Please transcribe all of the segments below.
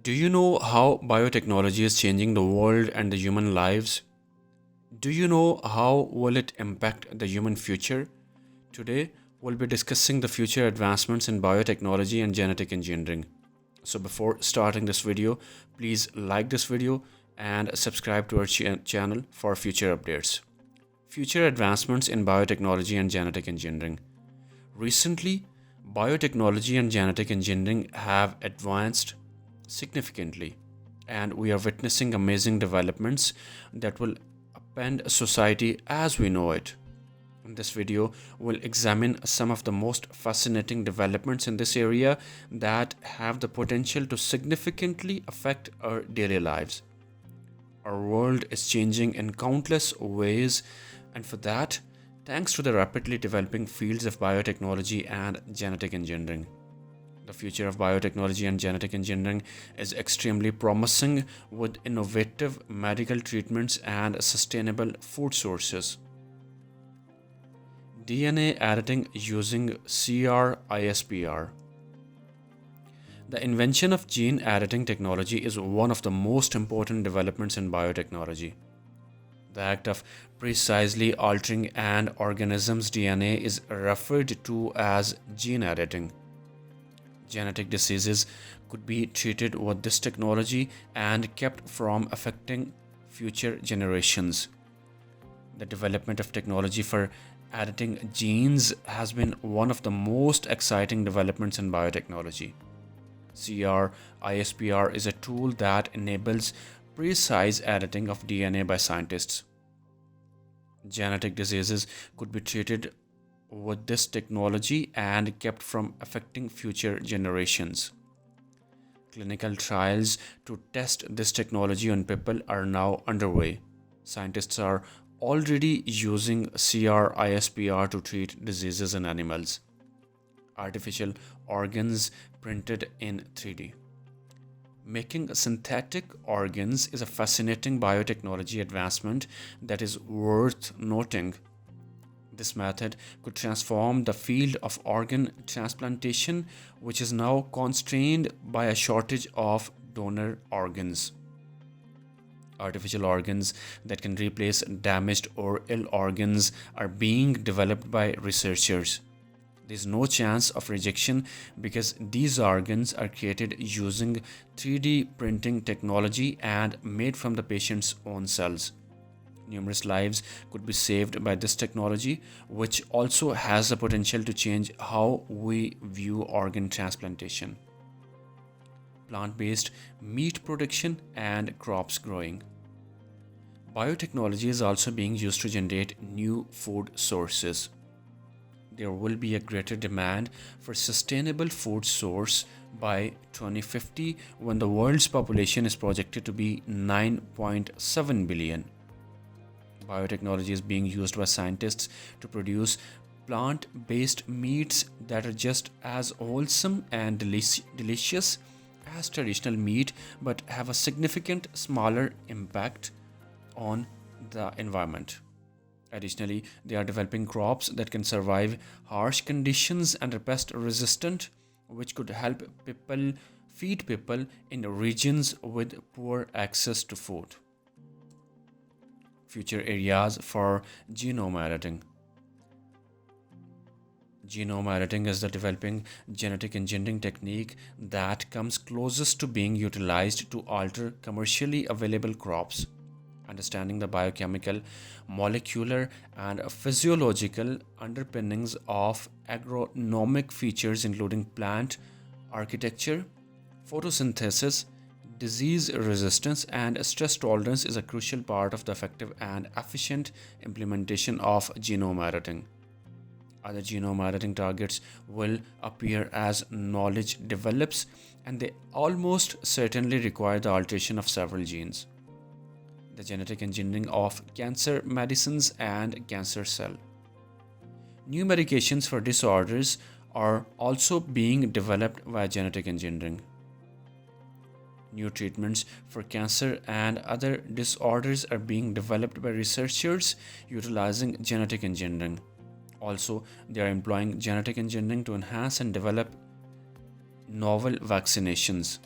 Do you know how biotechnology is changing the world and the human lives? Do you know how will it impact the human future? Today, we'll be discussing the future advancements in biotechnology and genetic engineering. So before starting this video, please like this video and subscribe to our channel for future updates. Future advancements in biotechnology and genetic engineering. Recently, biotechnology and genetic engineering have advanced significantly, and we are witnessing amazing developments that will upend society as we know it. In this video, we'll examine some of the most fascinating developments in this area that have the potential to significantly affect our daily lives. Our world is changing in countless ways, and for that, thanks to the rapidly developing fields of biotechnology and genetic engineering. The future of biotechnology and genetic engineering is extremely promising with innovative medical treatments and sustainable food sources. DNA editing using CRISPR. The invention of gene editing technology is one of the most important developments in biotechnology. The act of precisely altering an organism's DNA is referred to as gene editing. Genetic diseases could be treated with this technology and kept from affecting future generations. The development of technology for editing genes has been one of the most exciting developments in biotechnology. CRISPR is a tool that enables precise editing of DNA by scientists. Genetic diseases could be treated with this technology and kept from affecting future generations. Clinical trials to test this technology on people are now underway. Scientists are already using CRISPR to treat diseases in animals. Artificial organs printed in 3D. Making synthetic organs is a fascinating biotechnology advancement that is worth noting. This method could transform the field of organ transplantation, which is now constrained by a shortage of donor organs. Artificial organs that can replace damaged or ill organs are being developed by researchers. There is no chance of rejection because these organs are created using 3D printing technology and made from the patient's own cells. Numerous lives could be saved by this technology, which also has the potential to change how we view organ transplantation. Plant-based meat production and crops growing. Biotechnology is also being used to generate new food sources. There will be a greater demand for sustainable food source by 2050 when the world's population is projected to be 9.7 billion. Biotechnology is being used by scientists to produce plant-based meats that are just as wholesome and delicious as traditional meat but have a significant smaller impact on the environment. Additionally, they are developing crops that can survive harsh conditions and are pest resistant, which could help feed people in regions with poor access to food. Future areas for genome editing. Genome editing is the developing genetic engineering technique that comes closest to being utilized to alter commercially available crops. Understanding the biochemical, molecular, and physiological underpinnings of agronomic features including plant architecture, photosynthesis, disease resistance, and stress tolerance is a crucial part of the effective and efficient implementation of genome editing. Other genome editing targets will appear as knowledge develops, and they almost certainly require the alteration of several genes. The genetic engineering of cancer medicines and cancer cell. New medications for disorders are also being developed via genetic engineering. New treatments for cancer and other disorders are being developed by researchers utilizing genetic engineering. Also, they are employing genetic engineering to enhance and develop novel vaccinations.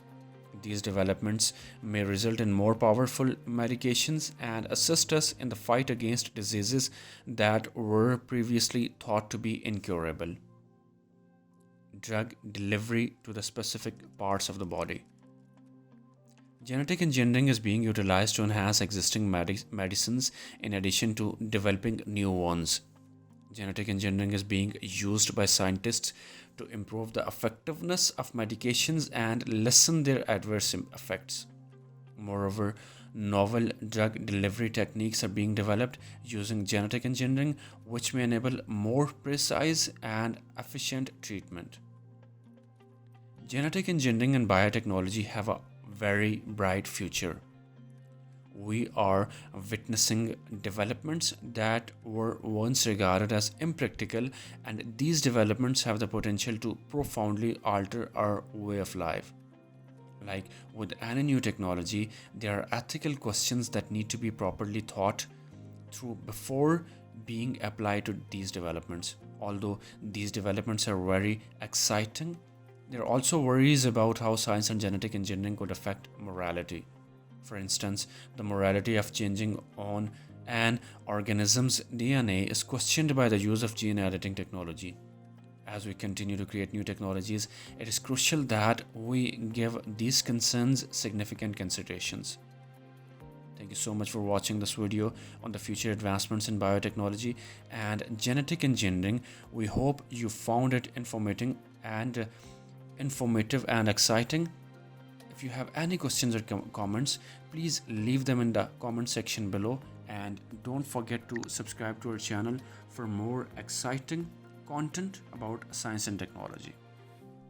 These developments may result in more powerful medications and assist us in the fight against diseases that were previously thought to be incurable. Drug delivery to the specific parts of the body. Genetic engineering is being utilized to enhance existing medicines in addition to developing new ones. Genetic engineering is being used by scientists to improve the effectiveness of medications and lessen their adverse effects. Moreover, novel drug delivery techniques are being developed using genetic engineering, which may enable more precise and efficient treatment. Genetic engineering and biotechnology have a very bright future. We are witnessing developments that were once regarded as impractical, and these developments have the potential to profoundly alter our way of life. Like with any new technology, there are ethical questions that need to be properly thought through before being applied to these developments. Although these developments are very exciting, there are also worries about how science and genetic engineering could affect morality. For instance, the morality of changing on an organism's DNA is questioned by the use of gene editing technology. As we continue to create new technologies, it is crucial that we give these concerns significant considerations. Thank you so much for watching this video on the future advancements in biotechnology and genetic engineering. We hope you found it informative and exciting. If you have any questions or comments, please leave them in the comment section below, and don't forget to subscribe to our channel for more exciting content about science and technology.